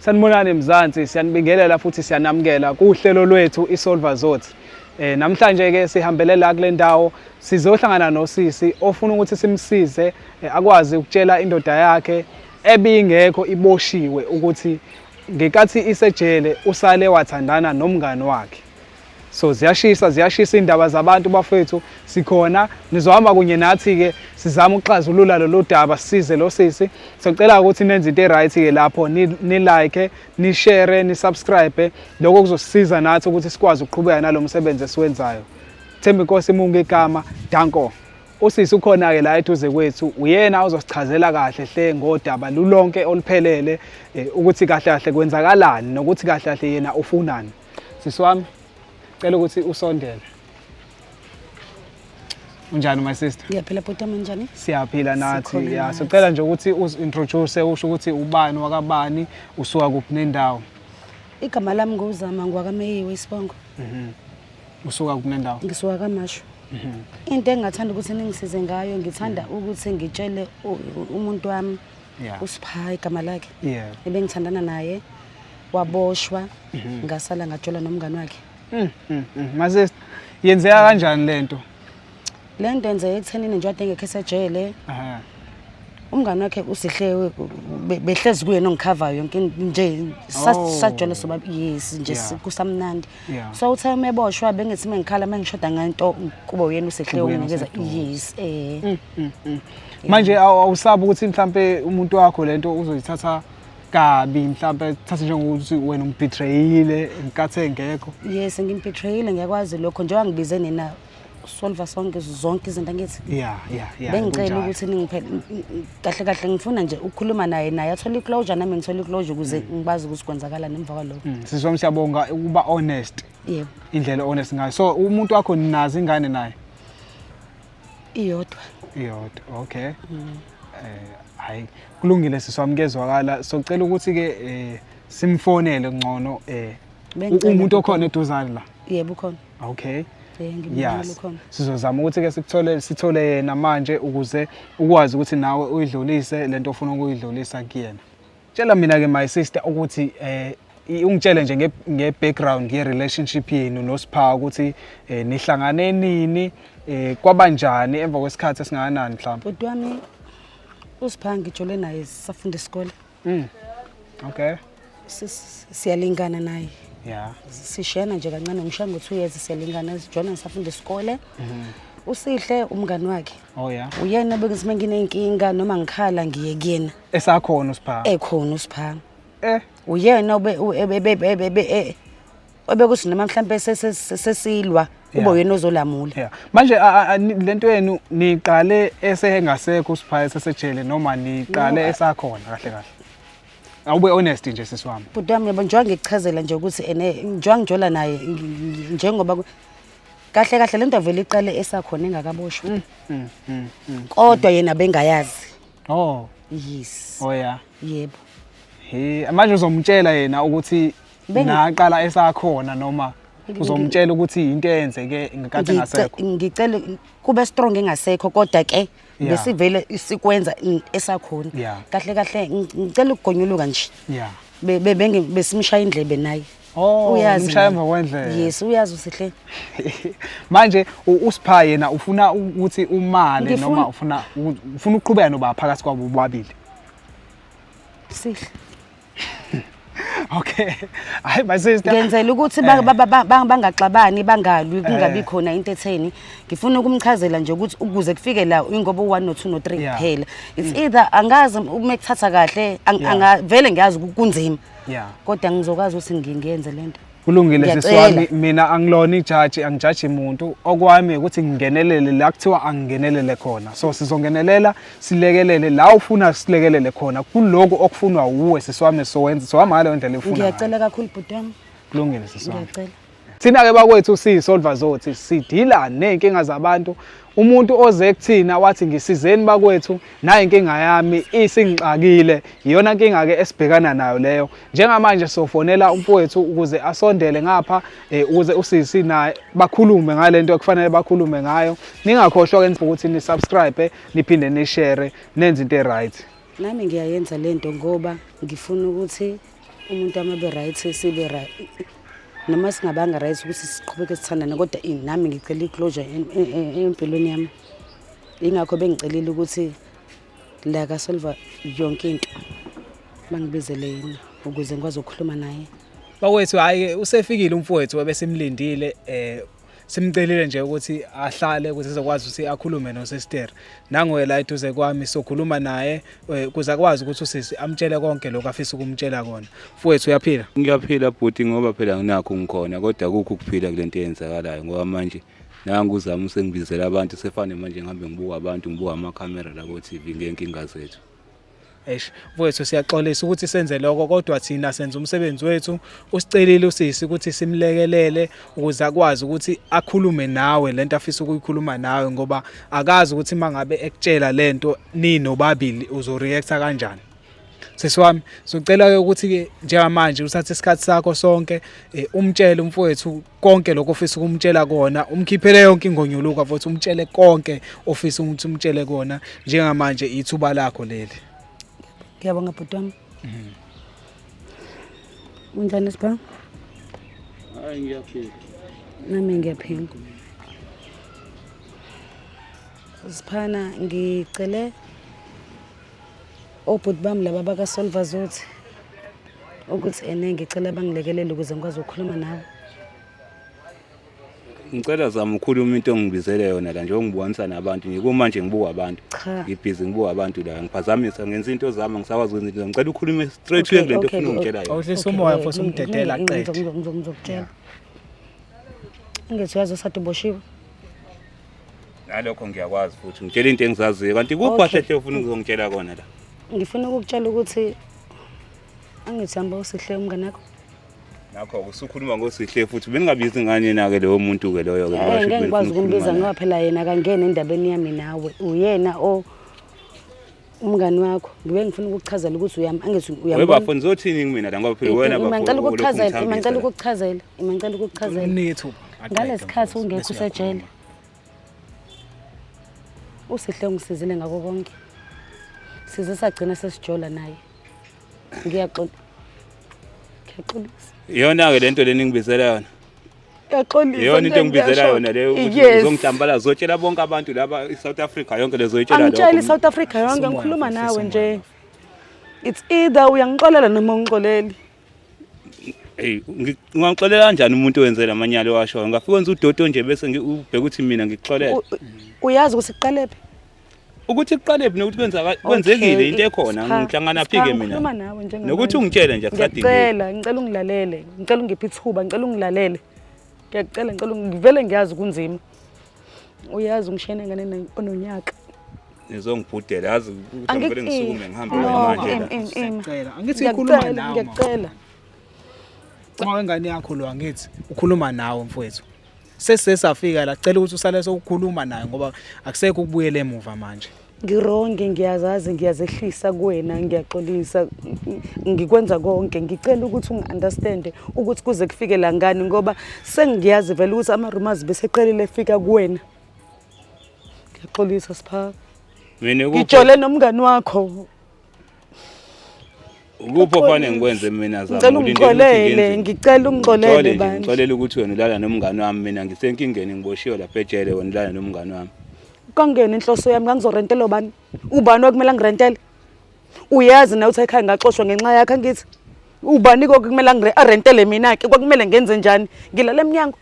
Sanibonani Mzansi, siyanibingelela futhi siyanamukela kuhlelo lwethu iSolva Zothi. Namhlanje ke sihambele la kule ndawo sizohlangana nosisi ofuna ukuthi simsize akwazi ukutshela indoda yakhe ebingekho iboshiwe ukuthi ngekathi isejele usale wathandana nomngani wakhe. So ziyashisa indaba zabantu bafethu, sikhona nizohamba kunye nathi ke sizama ukuxazulula lolu daba sisize lo sisi. Sicela ukuthi nenze into right ke lapho ni like, ni share, ni subscribe, lokho kuzosisiza nathi ukuthi sikwazi ukuqhubeka nalomsebenzi esiwenzayo. Themba Inkosi Mungu igama, danko. Usisi ukhona ke la eduze kwethu, uyena uzosichazela kahle hle ngodaba lulonke oluphelele ukuthi kahle kahle kwenzakalani nokuthi kahle kahle yena ufunani. Sisi wami, cela ukuthi usondele. Unjani my sister? Ngiyaphila bhuti wami njani? Siyaphila nathi. Ya, sicela nje ukuthi uzintroduce usho ukuthi ubani wakabani, usuka kuphi nendawo. Igama lami nguzama ngwakaMeyiwe Isibongo. Usuka kuphi nendawo? Ngisuka kaMashu. Into engathanda ukuthi ningisize ngayo, ngithanda ukuthi ngitshele umuntu wami uSipha igama lakhe. Ebengithandana naye, waboshwa, ngasala ngajola nomngani wakhe. Masisi, yenzeka kanjani lento? Lento yenzeka ekuthenini nje wade ngekho esejele. Umngani wakhe uSihlewe behlezi kuye nongikhava yonke nje sajola sobabili nje kusamnandi. So uthe meboshwa bengithi mengikhala mengishoda ngento kuba uyena uSihlewe unikeza yes. Manje awusabi ukuthi mhlambe umuntu wakho lento uzoyithatha kabi mhlambe thatha njengokuthi wena umbetrayile inkathi engekho? Yes, ngimbetrayile ngiyakwazi lokho njengoba ngibize nina solve zonke izinto ngithi. Yeah. Bengicela ukuthi ningiphe kahle kahle ngifuna nje ukukhuluma naye athola iclosure nami ngithola iclosure ukuze ngibazi ukuthi kwenzakala nemva kwalokho. Siswami siyabonga ukuba honest. Yebo. Indlela honest ngayo. So umuntu wakho ninazi ingane naye? Iyodwa. Okay. Hayi kulungile siswami kezwakala. Socela ukuthi ke simfonele ngcono umuntu okhona eduzane la. Yebo ukhona. Okay. Yes. Sizozama ukuthi ke sithole yena manje ukuze ukwazi ukuthi nawe uyidlulise lento ofuna ukuyidlulisa kuyena. Tshela mina ke my sister ukuthi ungitshele nje nge-background ye-relationship yenu noSipha ukuthi nihlangane nini kwabanjani emva kwesikhathi esingakanani mhlawumbe. Bhuti wami uSipha ngijole naye safunda isikole. Okay. Siyalingana naye. Yeah. Sishena nje kancane ngishaya ngo2 years siyalingana sijona safunda isikole. Usihle umngani wakhe. Oh yeah. Uyena bengisime nginenkinga noma ngikhala ngiye kuyena. Esakhona uSipha. Ekhona uSipha. Uyena obekuthi noma mhlambe sesilwa kuba uyena ozolamula. Yeah. Manje lento yenu niqale esengasekho uSipha esesejele noma niqale esakhona kahle kahle? Awube honest nje sisiwami. Bhuti wami yabo njengoba ngichazela nje ukuthi njengoba ngijola naye njengoba kahle kahle lento vele iqale esakhona engakaboshwa. Kodwa yena bengayazi. Oh. Yes. Oh yeah. Yebo. Manje uzomtshela yena ukuthi naqala esakhona noma uzomtshela ukuthi into eyenzeke ngekathi ngasekho? Ngicela kube strong engasekho kodwa ke besivele isikwenza esakhona. Kahle kahle ngicela ukugonyuluka nje. Yeah. Besimshaya indlebe naye. Oh, umshaya emva kwendlela. Yes, uyazi uSihle. Manje uSipha yena ufuna ukuthi umali noma ufuna ukuqhubeka noba phakathi kwabo bobabili? Sihle. Okay. Hayi my sister. Ngenzela ukuthi bangaxabani bangalwi kungabi khona into etheni. Ngifuna ukumchazela nje ukuthi ukuze kufike la ingoba u1 no2 no3 kuphela. It's either angazi uma ekuthatha kahle angavele ngiyazi kunzima. Kodwa ngizokwazi ukuthi ngingenze lento. Kulungile sisiwami, mina angilona ijaji, angijaji umuntu. Okwami ukuthi ngingenelele la kuthiwa angingenelele khona. So sizongenelela silekelele la ufuna silekelele khona kuloko okufunwa uwe sisiwami sowenza. So hamba ngale ndlela efuna. Ngiyacela kakhulu bhuti wami. Kulungile sisiwami. Ngiyacela. Thina ke bakwethu siyiSolva Zothi sidila nenkinga zabantu. Umuntu oze kuthina wathi ngisizeni bakwethu naye inkinga yami isingixakile, iyona inkinga ke esibhekana nayo leyo. Njengamanje sofonela umfowethu ukuze asondele ngapha ukuze usisi naye bakhulume ngalento ekufanele bakhulume ngayo. Ningakhohlwa ke ukuthi ni subscribe niphinde ni share nenze into right. Nami ngiyayenza lento ngoba ngifuna ukuthi umuntu amabe right sibe right noma singabanga right ukuthi siqhubeke sithandane kodwa nami ngicela iclosure empilweni yami ingakho bengicelile ukuthi la ka solve yonke into bangibizele yena ukuze ngikwazi ukukhuluma naye bakwethu hayi usefikile umfowethu wabesimlindile simcelile nje ukuthi ahlale ukuthi sizokwazi ukuthi akhulume noSister nangoye la eduze kwami sokhuluma naye kuze akwazi ukuthi usisi amtshele konke lokho afisa ukumtshela kona mfowethu uyaphila ngiyaphila bhuti ngoba phela nginakho ngikhona kodwa kukho ukuphila kulento eyenzakalayo ngoba manje nangu uzama usengibizela abantu sefane manje ngihambe ngibuka abantu ngibuka ama-camera la ku TV ngenkinga zethu mfowethu siyaxolisa ukuthi senze lokho kodwa thina senza umsebenzi wethu usicelile usisi ukuthi simlekelele ukuze akwazi ukuthi akhulume nawe lento afisa ukuyikhuluma nawe ngoba akazi ukuthi mangabe ekutshela lento ninobabili uzoreacta kanjani sesiwami sicela ukuthi ke njengamanje usathe isikhathi sakho sonke umtshele umfowethu konke lokho ofisa ukumtshela kona umkhiphele yonke ingonyuluka futhi umtshele konke ofisa ukuthi umtshele kona njengamanje ithuba lakho leli ngiyabonga bhuti wami unjani sibha hayi ngiyaphila nami ngiyaphila Siphana ngicele obhuti bami laba baka Solver Zothi ukuthi ngicela bangilekelele ukuze ngikwazi ukukhuluma nawe ngicela zama ukukhuluma into engibizele yona la nje ongibukanisa nabantu ngikuma nje ngibuka abantu ngibhizi ngibuka abantu la ngiphazamisa ngenza into zami ngisakwazi ukwenza into ngicela ukhulume straight to lento ofuna ungitshela yona awuhlisa umoya futhi umdedela aqede ngizokutshela ngithi uyazi usathi boshiwe nalokho ngiyakwazi futhi ngitshela into engizaziyo kanti kuphahle ufuna ukuzongitshela kona la ngifuna ukukutshela ukuthi angithamba usihle umngane wakho nakho usukhuluma ngosihle futhi bengingabizi ngani na ke leyo muntu ke loyo ke ngeke ngikwazi ukumbiza ngoba phela yena kangena endabeni yami nawe uyena umngani wakho ngibe ngifuna ukukuchazela ukuthi angithi uyambona webafo nizothini ngimina la ngoba phela wena bafo ngicela ukukuchazela ngicela ukukuchazela nethu ngalesikhathi ungekho usejele usihle ungisizile ngako konke size sagcina sesijola naye ngiyaxolisa iyona ke lento leni ngibizela yona Yaxolisa iyona into engibizela yona leyo uzongijambala zotshela bonke abantu laba eSouth Africa yonke lezoyitshela lokho angitshela iSouth Africa yonke ngikhuluma nawe nje it's either uyangixolela noma ungixoleli hey ngingixolela kanjani umuntu owenzela amanyalo washo ngafika wenza udodo nje bese ngibheka ukuthi mina ngikuxolela uyazi ukuthi siqalephi ukuthi iqalephi nokuthi kwenzekile into ekhona ngihlangana phike mina nokuthi ungitshele nje akusadingi ngicela ungilalele ngicela ungiphe ithuba ngicela ungilalele ngiyacela ngicela ngivele ngiyazi kunzima uyazi ngishene ngane ononyaka nizongibhudela yazi ukuthi ngivele ngisukume ngihambe manje la ngicela angithi ikhuluma nawe ngiyacela uma ngane yakho lo angithi ukhuluma nawe mfowethu sesafika la cela ukuthi usale sokukhuluma naye ngoba akusekho ukubuyela emuva manje ngironge ngiyazazi ngiyazehlisa kuwena ngiyaxolisa ngikwenza konke ngicela ukuthi ungiunderstand ukuthi kuze kufike la ngani ngoba sengiyazi vele ukuthi ama rumors bese qelile efika kuwena ngiyaxolisa Sipha mina ngijole nomngani wakho ukupho fane ngikwenze mina zama ngicela ungixolele bani ngixolele ukuthi wena ulala nomngani wami mina ngisenkingeni ngiboshiwe lapha ejele wena ulala nomngani wami kangena inhloso yami ngangizorentela bani ubani okumele ngirentele uyazi na uthi ekhaya ngaxoshwa ngenxa yakhe ngithi ubani kokumele arentele mina ke kwakumele ngenze njani ngilala eminyango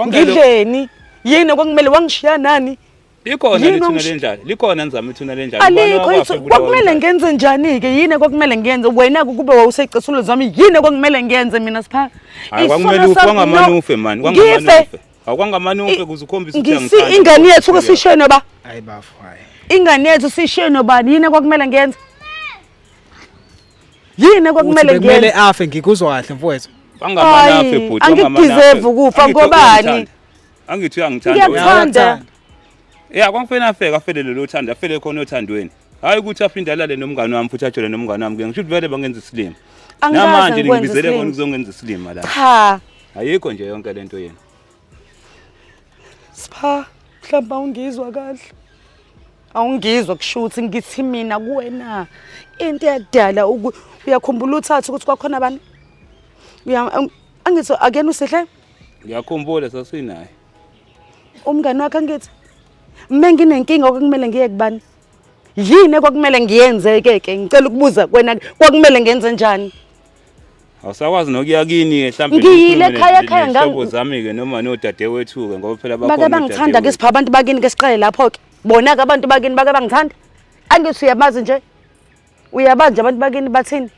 ngidleni yini kwakumele wangishiya nani likhona lithuna lenjalo likhona nizama ithuna lenjalo alikho kwakumele ngenze njani ke yini kwakumele ngenze wena kube wawusecisulo zami yini kwakumele ngenze mina Sipha kwakumele ufangamanufe man kwangamanufe awukangamanufe kuze ukhombisa ukuthi ngisi ingane yethu kusisheno ba hayi bafu hayi ingane yethu sisheno bani yini kwakumele ngenze yini kwakumele ngenze kumele afe ngikuzwa kahle mfowethu bangamanafe bhuti angideserve ukufa ngobani angithi uyangithanda ngiyamthanda kwangifena afeka afelele lo thanda afele khona othandweni hayi ukuthi aphinde alale nomngane wami futhi ajole nomngane wami ngisho ukuthi vele bangenza isilima namanje ngibizele khona ukuzongenza isilima la cha ayikho nje yonke lento yena Sipha mhlawumbe ungizwa kahle awungizwa kushuthi ngithi mina kuwena into yakudala uyakhumbula uthatha ukuthi kwakhona abantu angithi akena usihle ngiyakhumbula sasinaye umngani wakhe angithi menginenkinga okumele ngiye kubani yini kwakumele ngiyenzeke ngicela ukubuza kwena kwakumele ngenze njani awusakwazi nokuya kini mhlawumbe ngiyile ekhaya ngihlobo zami ke noma nodadewethu ke ngoba phela bake bangithanda ke sipha abantu bakini ke siqale lapho ke bona ke abantu bakini bake bangithanda angithi uyabazi nje uyabazi abantu bakini bathini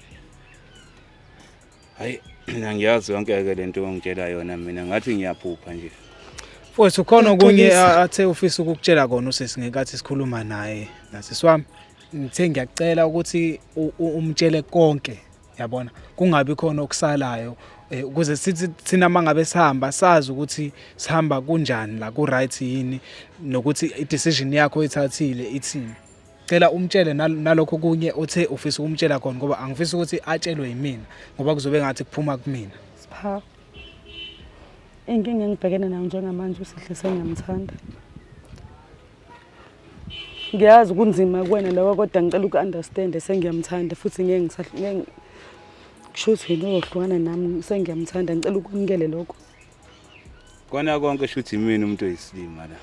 hayi mina ngiyazi yonke ke lento ongitshela yona mina ngathi ngiyaphupha nje Mfowethu khona okunye athe ufisa ukukutshela kona usisi ngekathi sikhuluma naye nasisi wami ngithe ngiyacela ukuthi umtshele konke yabona kungabi khona okusalayo ukuze sithi thina mangabe sihamba sazi ukuthi sihamba kunjani la ku right yini nokuthi i-decision yakho ethathile ithini cela umtshele nalokho kunye othe ufisa ukumtshela khona ngoba angifisi ukuthi atshelwe yimina ngoba kuzobe ngathi kuphuma kumina Sipha inkinga engibhekene nayo njengamanje usihle sengiyamthanda ngiyazi kunzima kuwena lawa kodwa ngicela uku-understand sengiyamthanda futhi ngeke kushuthi wena uyohlukana nami sengiyamthanda ngicela ukumkele lokho kona konke shuthi mina umuntu oyisilima la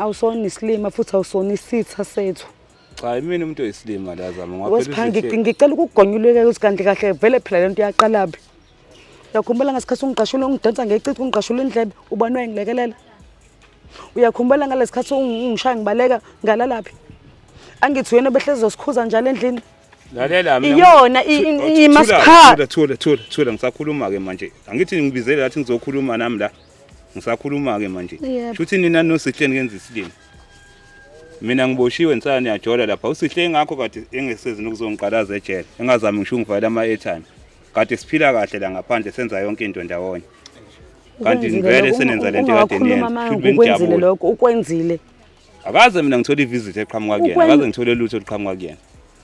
awusona isilima futhi awusona isitha sethu cha mina umuntu oyisilima la zama ngaphela ngicela ukugonyuleke ukuthi kanti kahle vele phela lento yaqalaphi uyakhumbula ngesikhathi ungiqashule ungidansa ngecici ungiqashule indlebe ubani wayengilekelela uyakhumbula ngalesikhathi ungishaya ngibaleka ngalalaphi angithi wena behlezi zosikhuza njalo endlini lalela mina iyona imaspha thula ngisakhuluma ke manje angithi ngibizele lathi ngizokhuluma nami la ngisakhuluma ke manje shuthi nina nosihleni kenza isilimo mina ngiboshiwe nsana niyajola lapha usihle ngakho kade engesezi nokuzongiqalaza ejele engazami ngisho ngivale ama airtime kade siphila kahle la ngaphandle senza yonke into ndawonye kanti ngivele senenza lento kade niyenza ukwenzile lokho ukwenzile akaze mina ngithola ivisit eqhamuka kuyena akaze ngithole lutho liqhamuka kuyena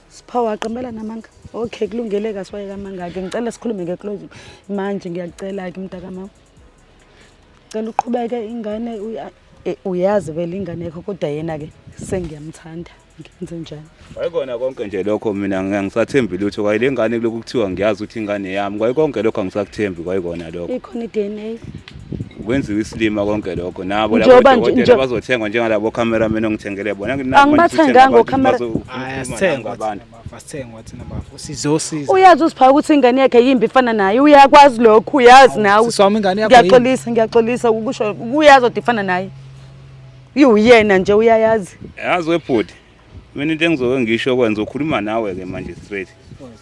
Sipha waqambela namanga okay kulungele kaswaye kamanga ke ngicela sikhulume ngeclose manje ngiyacela ke mntaka mama cela uqhubeke ingane uyazi vele ingane yakho kodwa yena ke sengiyamthanda ngenze njani wayikona konke nje lokho mina ngisathembi lutho kwayile ngane lokhu kuthiwa ngiyazi ukuthi ingane yami kwayikonke lokho ngisakuthembi kwayikona lokho ikhona i-DNA kwenziwa isilima konke lokho nabo labodokotela bazothengwa njengalabo cameraman ongithengele bona angibathenganga ocamera ayasithengwa abantu basithengwa thina bafu sizosiza uyazi usipha ukuthi ingane yakhe yimbi ifana naye uyakwazi lokho uyazi nawe siswami ingane yakho ngiyaxolisa ukusho uyazi odifana naye uyena nje uyayazi yazi webhodi mina into engizoke ngisho kwenza ukhuluma nawe ke manje straight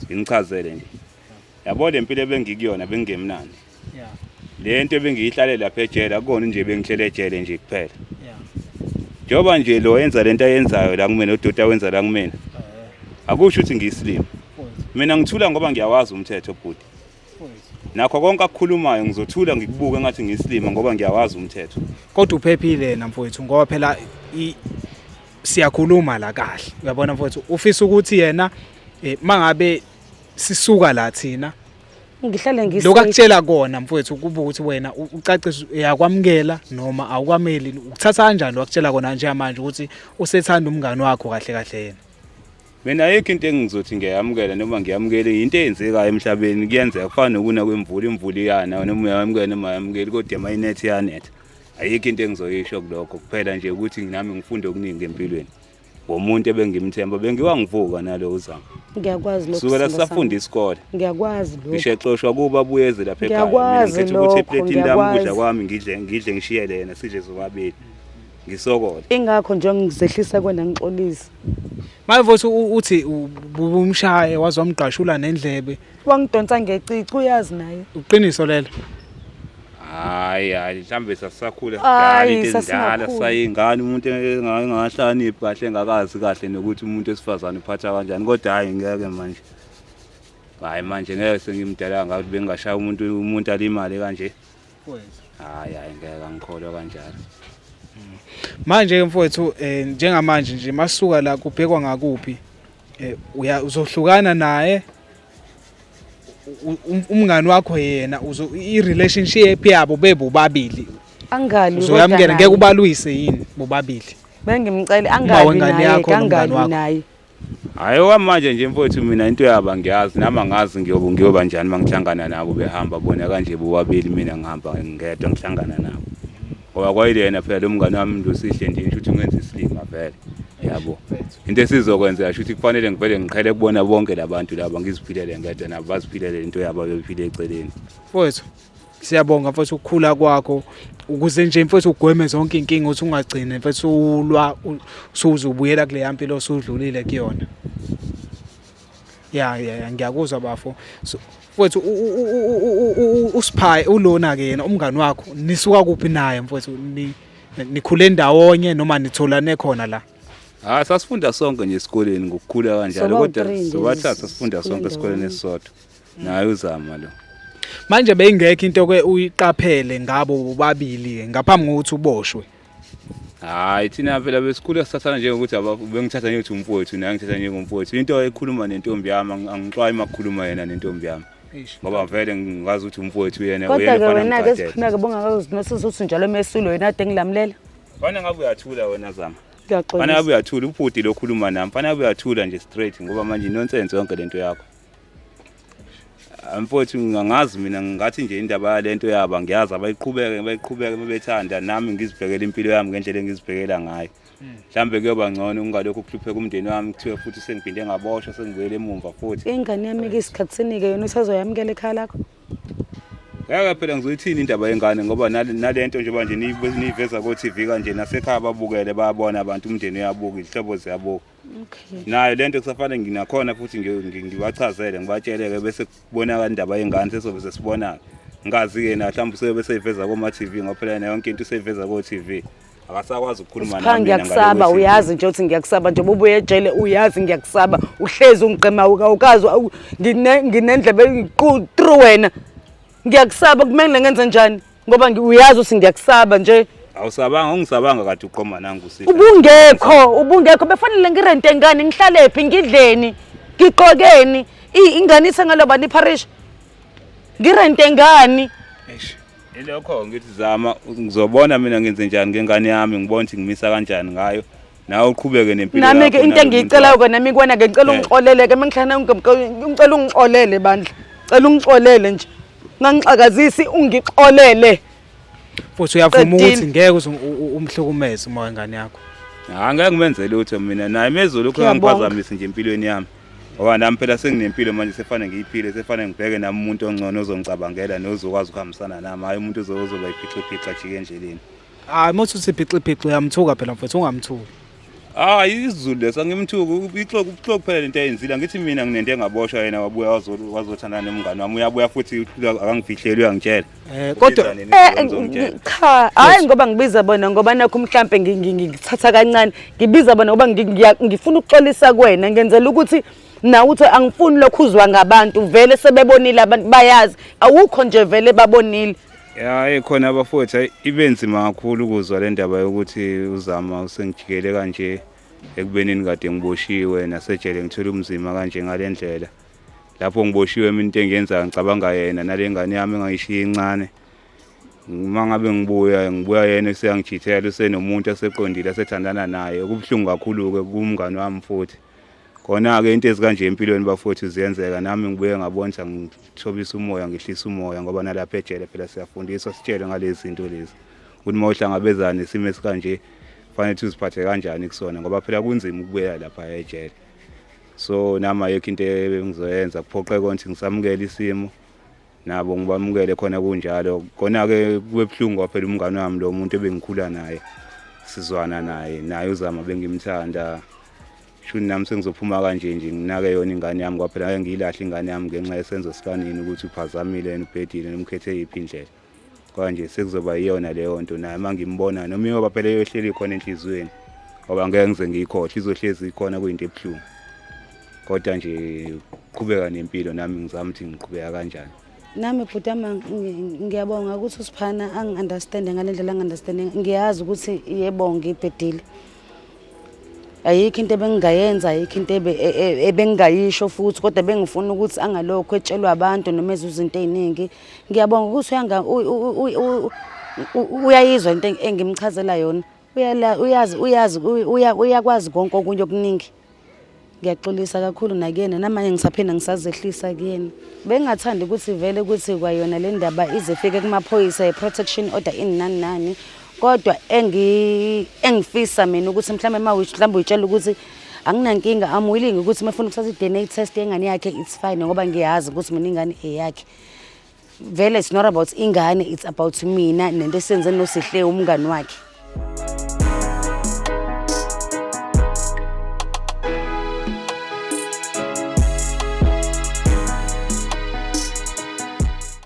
nginichazele nje yabo le mpilo ebengikuyona bengemnandi lento bengiyihlale lapha ejele akona nje bengihlele ejele nje kuphela njoba nje lo yenza lento ayenzayo la kumina uDota wenza la kumina akusho ukuthi ngiyisilima mina ngithula ngoba ngiyawazi umthetho bhuti nakho konke akukhulumayo ngizothula ngikubuke ngathi ngiyisilima ngoba ngiyawazi umthetho kodwa uphephile namfowethu ngoba phela siyakhuluma la kahle uyabona mfowethu ufisa ukuthi yena mangabe sisuka la thina ngihlale ngise lokakutshela kona mfowethu kuba ukuthi wena ucacisa uyakwamukela noma awukwameli ukuthatha kanjani wakutshela kona nje manje ukuthi usethanda umngani wakho kahle kahle yena mina ayikho into engizothi ngiyamukela noma ngiyamukele into eyenzekayo emhlabeni kuyenzeka kufana nokuna kwemvula imvula iyana noma uyamukela noma uyamukeli kodwa emayinethi yanetha ayikho into engizoyisho kulokho kuphela nje ukuthi nami ngifunde okuningi empilweni womuntu ebengimthemba bengiwangivuka nalo uzama ngiyakwazi lokho sukela sisafunda isikole ngiyakwazi lokho ngisho exoshwa kuba buyeze lapha ekhaya mina ngithi ukuthi iplate indami kudla kwami ngidle ngishiyele yena sije zobabili ngisokola ingakho nje ngizehlisa kwena ngixolisa manje mfowethu uthi ubumshaye wazwamqashula nendlebe wangidonsa ngecici uyazi naye uqiniso lelo hayi mhlambe sasakhula sidala into endala sayingane umuntu engahlakaniphi kahle engakazi kahle nokuthi umuntu esifazane uphatha kanjani kodwa hayi ngeke manje hayi manje ngeke sengimdala ngathi bengashaya umuntu alimali kanje hayi ngeke ngikholwa kanjalo manje ke mfowethu njengamanje nje masuka la kubhekwa ngakuphi uzohlukana naye umngani wakho yena i-relationship yabo bebobabili angali uzoyamukela ngeke ubalwise yini bobabili Bengimcela Uma angabi wengane naye, yakho nomngani angabi wakho. naye. Hayi okwamanje nje mfowethu mina into yaba ngiyazi nama ngazi ngiyoba njani mangihlangana nabo behamba bona kanje bobabili mina ngihamba ngedwa ngihlangana nabo. Ngoba kwayilena phela lo mngane wami lo sihle nje ukuthi ungenza isilima vele. Yabo. Into esizokwenza asho ukuthi kufanele ngivele ngiqhele kubona bonke labantu laba ngiziphilele ngedwa nabo baziphilele into yabo bephile eceleni. Mfowethu siyabonga mfowethu ukukhula kwakho ukuze nje mfowethu ugweme zonke inkinga ukuthi ungagcine mfowethu ulwa usuzubuyela kule yampilo osudlulile kuyona. Ya ngiyakuzwa bafo. Mfowethu uSiphayi ulona ke yena umngani wakho nisuka kuphi naye mfowethu nikhule ndawonye noma nitholane khona la? Sasifunda sonke nje esikoleni ngokukhula kanjalo kodwa sobathatha sifunda sonke esikoleni esisodwa. Naye uzama lo. Manje beyingekho into ke uyiqaphele ngabo bobabili ngaphambi kokuthi uboshwe. Hayi thina phela besikhule sithathana nje ukuthi bengithatha nje ukuthi umfowethu naye ngithatha nje ngomfowethu. Into ekhuluma nentombi yami angixwaye makukhuluma yena nentombi yami. Ngoba vele ngazi ukuthi umfowethu yena uyena fana wena ke siphina bongakazi nosizothi njalo mesulo yena ade ngilamulela. Fana ngabe uyathula wena Zama. Ngiyaxolisa. Fana ngabe uyathula ubhuti lokhuluma nami. Fana ngabe uyathula nje straight ngoba manje nonsense yonke lento yakho. Mfowethu ngangazi mina ngathi nje indaba lento yaba ngiyazi bayiqhubeke bebethanda nami ngizibhekela impilo yami ngendlela engizibhekela ngayo. Mhlambe kuyoba ngcono ungalokho ukuhlupheka umndeni wami kuthiwe futhi sengiphinde ngaboshwa sengibuyele emumva futhi. Ingane yami ke isikhatsini ke yona usazoyamukela ekhaya lakho. Yaka phela ngizoyithini indaba yengane ngoba nalento nje manje niveza ko TV kanje nasekhaya babukele bayabona abantu umndeni uyabuka izihlobo ziyabuka. Okay. Nayo lento kusafanele nginakhona futhi ngibachazele ngibatsheleke bese kubonakala indaba yengane sesobe sesibona. Ngazi ke na mhlawumbe sebe beseyiveza ko TV ngoba phela yonke into useyiveza ko TV. Akasakwazi ukukhuluma nami ngiyakusaba uyazi nje ukuthi ngiyakusaba nje bobuye ejele uyazi ngiyakusaba uhlezi ungigqema ukazi nginendlebe eyiqutru wena ngiyakusaba kumele ngenze njani ngoba uyazi ukuthi ngiyakusaba nje awusabanga ungisabanga kade uqoma nangu sihle ubungekho befanele ngirente engane ngihlale phi ngidleni ngiqokeni ingane isengaloba ni parish ngirente engane Ilokho ngithi Zama ngizobona mina ngenze njani ngengane yami ngibona ukuthi ngimisa kanjani ngayo nawe uqhubeke nempilo yakho nami ke into engiyicelayo ke nami kuwena ke ngicela ungixolele ke mengihlana ngicela ungixolele bandla cela ungixolele nje ngangixakazisi ungixolele Futhi uyavuma ukuthi ngeke uze umhlukumeze uma wengane yakho. Angeke ngimenzele lutho mina naye mezulu kungangiphazamisa nje empilweni yami. Ngoba nami phela senginempilo manje sefane ngiyiphile sefane ngibheke nami umuntu ongcono ozongicabangela nozokwazi ukuhambisana nami hayi umuntu ozoba iphixiphixa jike endleleni. Hayi mothu usiphixiphixa uyamthuka phela mfowethu ungamthuki. Izulu lesa ngimthuka ixoku phela lento ayenzile ngithi mina nginento engaboshwa yena wabuya wazothandana nomngane wami uyabuya futhi akangifihleli uyangitshela. Kodwa cha hayi ngoba ngibiza bona ngoba nakho mhlambe ngithatha kancane ngibiza bona ngoba ngifuna ukuxolisa kuwena ngenzela ukuthi na uthi angifuni lokhu uzwa ngabantu vele sebebonile abantu bayazi awukho nje vele babonile. Khona abafowethu ibenzima kakhulu ukuzwa le ndaba yokuthi uZama usengijikele kanje ekubenini kade ngiboshiwe nasejele ngithola umzima kanje ngalendlela lapho ngiboshiwe mina into engenza ngicabanga yena nalengane yami engayishiya incane mangabe ngibuya yena eseyangijithela usenomuntu aseqondile asethandana naye kubhlungu kakhulu ke kumngane wami futhi khona ke into ezikanje empilweni bafowethu ziyenzeka nami ngibuye ngabona ngithobisa umoya ngihlisa umoya ngoba nalapha ejele phela siyafundiswa sitshele ngalezi zinto lezi ukuthi mawuhlangabezana nesimo esikanje fanele uziphathe kanjani kusona ngoba phela kunzima ukubuya lapha ejele. So nama yekho into engizoyenza kuphoqe konke ngisamukele isimo nabo ngibamukele khona kunjalo khona ke kubebhlungu phela umngane wami lo muntu ebengikhula naye sizwana naye uZama bengimthanda shuni nami sengizophuma kanje nje nginake yona ingane yami kwaphela ngeke ngiyilahle ingane yami ngenxa yesenzo sikanini ukuthi uphazamile yena ubhedile nomkhethe iphi indlela kanje sekuzoba yiyona leyo nto naye mangimbona noma yoba phela yohleli khona enhlizweni ngoba ngeke ngize ngiyikhohle izohlezi ikhona kuyinto ebuhlungu kodwa nje qhubeka nempilo nami ngizama ukuthi ngiqhubeka kanjani. Nami bhutama ngiyabonga ukuthi uSiphana angi-understand ngalendlela angi-understand ngiyazi ukuthi yebo ngibhedile ayikho into ebengayenza ayikho into ebengayisho futhi kodwa bengifuna ukuthi angalokho etshelwa abantu noma ezuzinto eziningi ngiyabonga ukuthi uyayizwa into engimchazela yona uyakwazi konke okunye okuningi. Ngiyaxolisa kakhulu nakuyena namanje ngisaphenda ngisazehlisa kuyena. Bengingathanda ukuthi vele ukuthi kwayona le ndaba izefike kumaphoyisa protection order nani kodwa engifisa mina ukuthi mhlawumbe uyitshela ukuthi anginankinga I'm willing ukuthi mafuna ukuthatha i-DNA test yengane yakhe it's fine ngoba ngiyazi ukuthi mina ingane eyakhe. Vele it's not about ingane it's about mina nento esenze noSihle umngani wakhe.